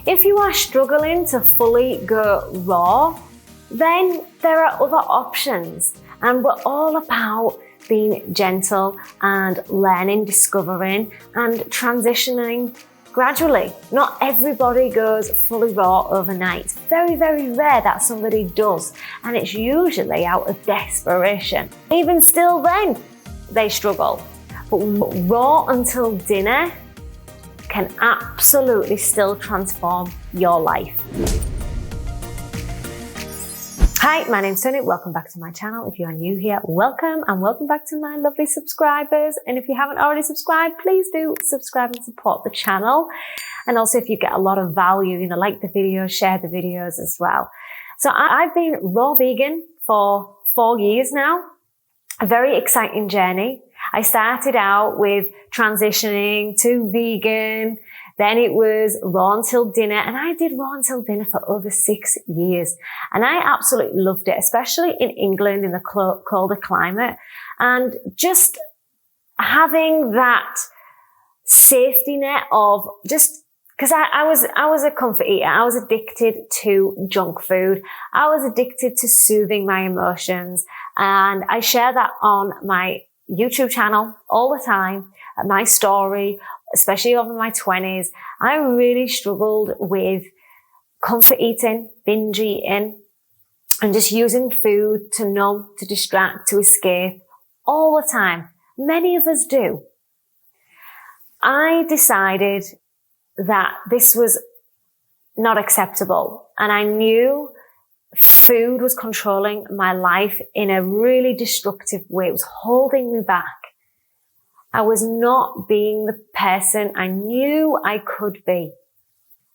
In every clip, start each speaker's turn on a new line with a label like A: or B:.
A: If you are struggling to fully go raw, then there are other options, and we're all about being gentle and learning, discovering and transitioning gradually. Not everybody goes fully raw overnight. It's very, very rare that somebody does, and it's usually out of desperation. Even still then, they struggle. But raw until dinner can absolutely still transform your life. Hi, my name's Toni. Welcome back to my channel. If you are new here, welcome, and welcome back to my lovely subscribers. And if you haven't already subscribed, please do subscribe and support the channel. And also, if you get a lot of value, like the videos, share the videos as well. So I've been raw vegan for 4 years now. A very exciting journey. I started out with transitioning to vegan. Then it was raw until dinner, and I did raw until dinner for over 6 years. And I absolutely loved it, especially in England in the colder climate. And just having that safety net of just, because I was a comfort eater. I was addicted to junk food. I was addicted to soothing my emotions. And I share that on my YouTube channel all the time, my story, especially over my 20s. I really struggled with comfort eating, binge eating, and just using food to numb, to distract, to escape all the time. Many of us do. I decided that this was not acceptable, and I knew food was controlling my life in a really destructive way. It was holding me back. I was not being the person I knew I could be.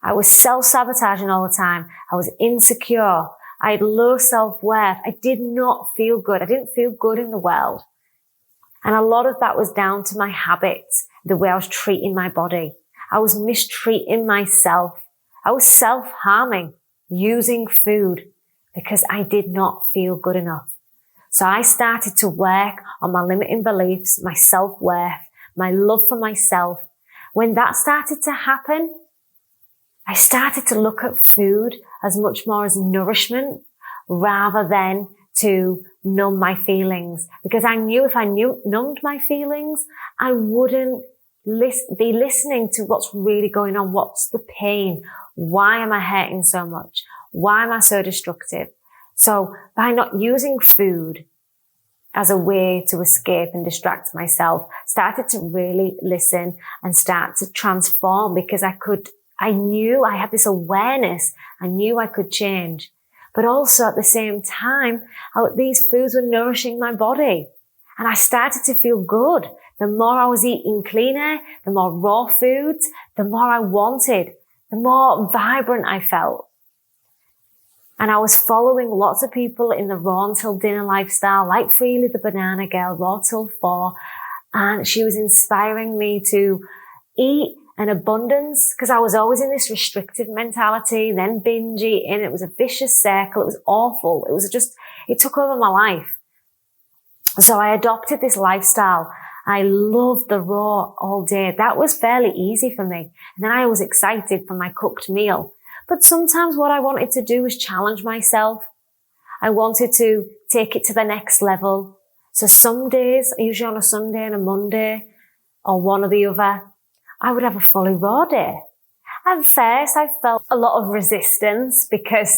A: I was self-sabotaging all the time. I was insecure. I had low self-worth. I did not feel good. I didn't feel good in the world. And a lot of that was down to my habits, the way I was treating my body. I was mistreating myself. I was self-harming using food because I did not feel good enough. So I started to work on my limiting beliefs, my self-worth, my love for myself. When that started to happen, I started to look at food as much more as nourishment rather than to numb my feelings. Because I knew if I numbed my feelings, I wouldn't be listening to what's really going on. What's the pain? Why am I hurting so much? Why am I so destructive? So by not using food as a way to escape and distract myself, started to really listen and start to transform, because I knew I had this awareness. I knew I could change. But also at the same time, these foods were nourishing my body. And I started to feel good. The more I was eating cleaner, the more raw foods, the more I wanted, the more vibrant I felt. And I was following lots of people in the raw until dinner lifestyle, like Freely the Banana Girl, raw till 4. And she was inspiring me to eat an abundance, because I was always in this restrictive mentality, then binge eating. It was a vicious circle. It was awful. It took over my life. So I adopted this lifestyle. I loved the raw all day. That was fairly easy for me. And then I was excited for my cooked meal. But sometimes what I wanted to do was challenge myself. I wanted to take it to the next level. So some days, usually on a Sunday and a Monday, or one or the other, I would have a fully raw day. At first, I felt a lot of resistance because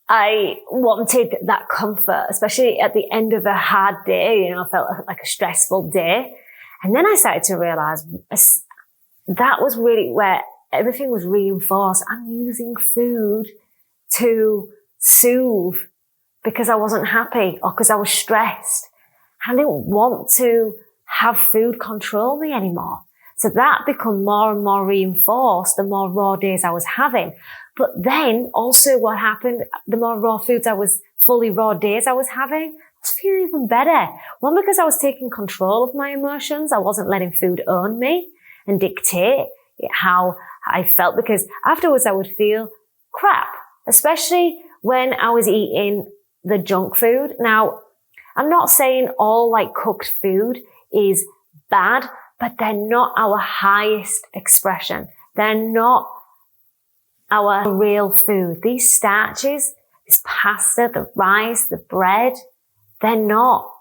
A: I wanted that comfort, especially at the end of a hard day. I felt like a stressful day. And then I started to realize that was really where everything was reinforced. I'm using food to soothe because I wasn't happy or because I was stressed. I didn't want to have food control me anymore. So that became more and more reinforced the more raw days I was having. But then also what happened, the more raw foods fully raw days I was having, I was feeling even better. One, because I was taking control of my emotions. I wasn't letting food own me and dictate how I felt, because afterwards I would feel crap, especially when I was eating the junk food. Now, I'm not saying all cooked food is bad, but they're not our highest expression. They're not our real food. These starches, this pasta, the rice, the bread, they're not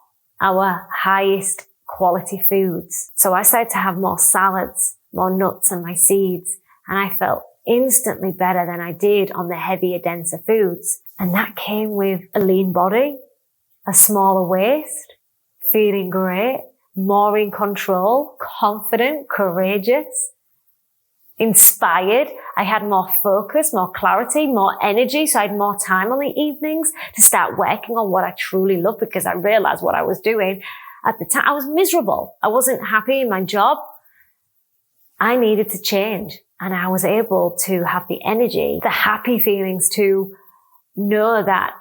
A: our highest quality foods. So I started to have more salads, more nuts and my seeds, and I felt instantly better than I did on the heavier, denser foods. And that came with a lean body, a smaller waist, feeling great, more in control, confident, courageous, inspired. I had more focus, more clarity, more energy. So I had more time on the evenings to start working on what I truly love, because I realized what I was doing at the time. I was miserable. I wasn't happy in my job. I needed to change, and I was able to have the energy, the happy feelings to know that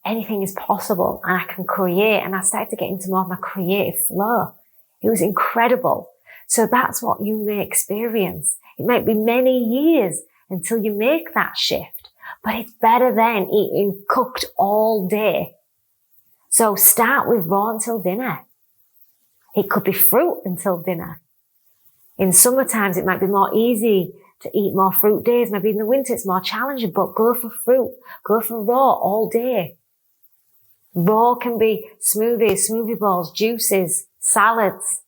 A: anything is possible and I can create. And I started to get into more of my creative flow. It was incredible. So that's what you may experience. It might be many years until you make that shift, but it's better than eating cooked all day. So start with raw until dinner. It could be fruit until dinner. In summer times, it might be more easy to eat more fruit days. Maybe in the winter, it's more challenging, but go for fruit. Go for raw all day. Raw can be smoothies, smoothie bowls, juices, salads.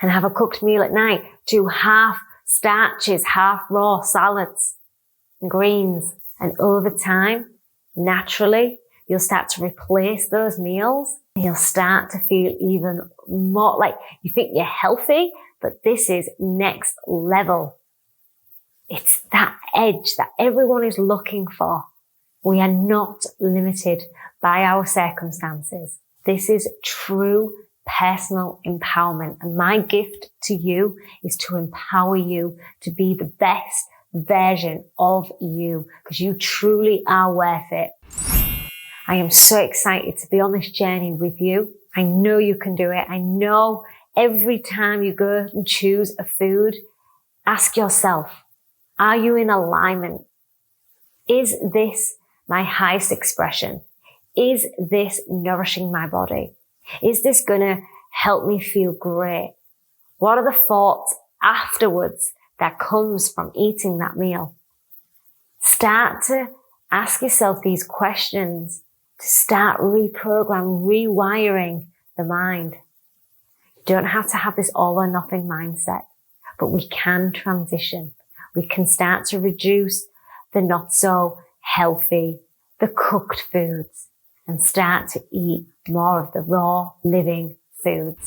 A: And have a cooked meal at night. Do half starches, half raw salads and greens. And over time, naturally, you'll start to replace those meals. You'll start to feel even more like you think you're healthy, but this is next level. It's that edge that everyone is looking for. We are not limited by our circumstances. This is true personal empowerment. And my gift to you is to empower you to be the best version of you, because you truly are worth it. I am so excited to be on this journey with you. I know you can do it. I know every time you go and choose a food, ask yourself, are you in alignment? Is this my highest expression? Is this nourishing my body? Is this going to help me feel great? What are the thoughts afterwards that comes from eating that meal? Start to ask yourself these questions to start rewiring the mind. You don't have to have this all or nothing mindset, but we can transition. We can start to reduce the not so healthy, the cooked foods, and start to eat more of the raw, living foods.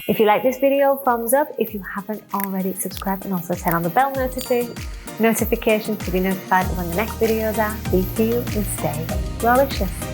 A: If you like this video, thumbs up. If you haven't already, subscribe and also turn on the bell notification to be notified of when the next videos are. Be you and stay Rawlicious.